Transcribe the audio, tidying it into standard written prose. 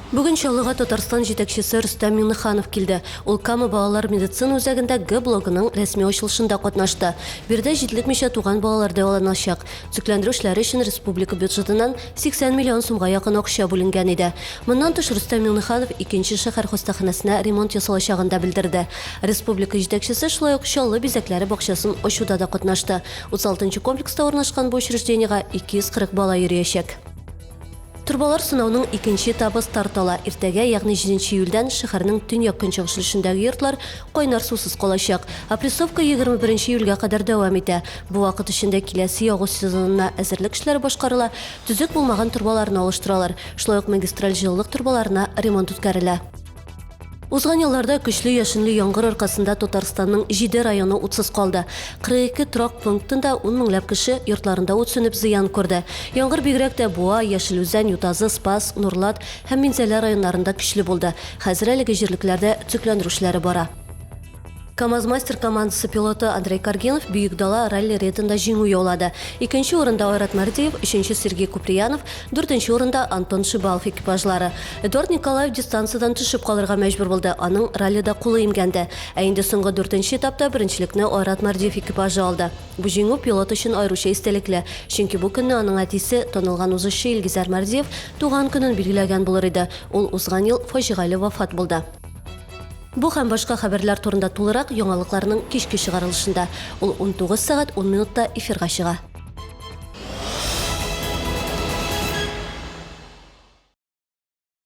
Бүгін Чаллыға Татарстан жетекшісі Рустам Минниханов келді. Ол Кама балалар медицина үзәгендә Г блогының рәсми ачылышында катнашты. Бердә җитлек туган балалар дәваланачак. Төзекләндерү эшләре өчен республика бюджетыннан 80 миллион сумга якын акча бүленгән иде. Моннан тыш Рустам Минниханов икенче шәһәр хастаханәсенә ремонт ясалачагын да белдерде. Республика җитәкчесе шулай ук Чаллы бизәкләре бакчасын ачуда да катнашты. 36-нчы комплекста урнашкан бу учреждениегә 240 бала йөриячәк. Турбалар сынауның икенче этабы старт ала. Иртәгә, ягъни 7 июльдән шәһәрнең төньяк көнчыгыш өлешендәге йортлар кайнар сусыз калачак. Опрессовка 21 июльгә кадәр дәвам итә. Бу вакыт эчендә киләсе ягу сезонына әзерлек эшләре башкарыла, төзек булмаган турбаларны алыштыралар. Шулай ук магистраль җылылык турбаларына ремонт үткәрелә. Узган елларда көчле яшенле яңгыр аркасында Татарстанның 7 районы утсыз калды. 42 торак пунктында 10 меңләп кеше йортларында ут сүнеп зыян күрде. Яңгыр бигрәк тә Буа, Яшелүзән, Ютазы, Спас, Нурлат һәм Минзәлә районнарында көчле булды. Хәзер әлеге җирлекләрдә төзекләндерү эшләре бара. КамАЗ-мастер командасы пилоты Андрей Каргинов Бөек дала ралли ретында җиңү яулады. Икенче орында Айрат Мардиев, өченче Сергей Куприянов, дүртенче орында Антон Шибалов экипажлары. Эдуард Николаев дистанциядан төшеп калырга мәҗбүр булды. Аның раллида кулы имгәнде. Ә инде соңгы 4нче этапта беренчелекне Айрат Мардиев экипажы алды. Бу җиңү пилот өчен аеруча истәлекле, чөнки бу көнне аның әтисе танылган узышчы Илгизәр Мардиев туган көнен билгеләгән булыр иде. Ул узган ел фаҗигале вафат булды. Бу һәм башка хәбәрләр турында тулырак яңалыкларның кичке чыгарылышында. Ул 19 сәгать 10 минутта эфирга чыга.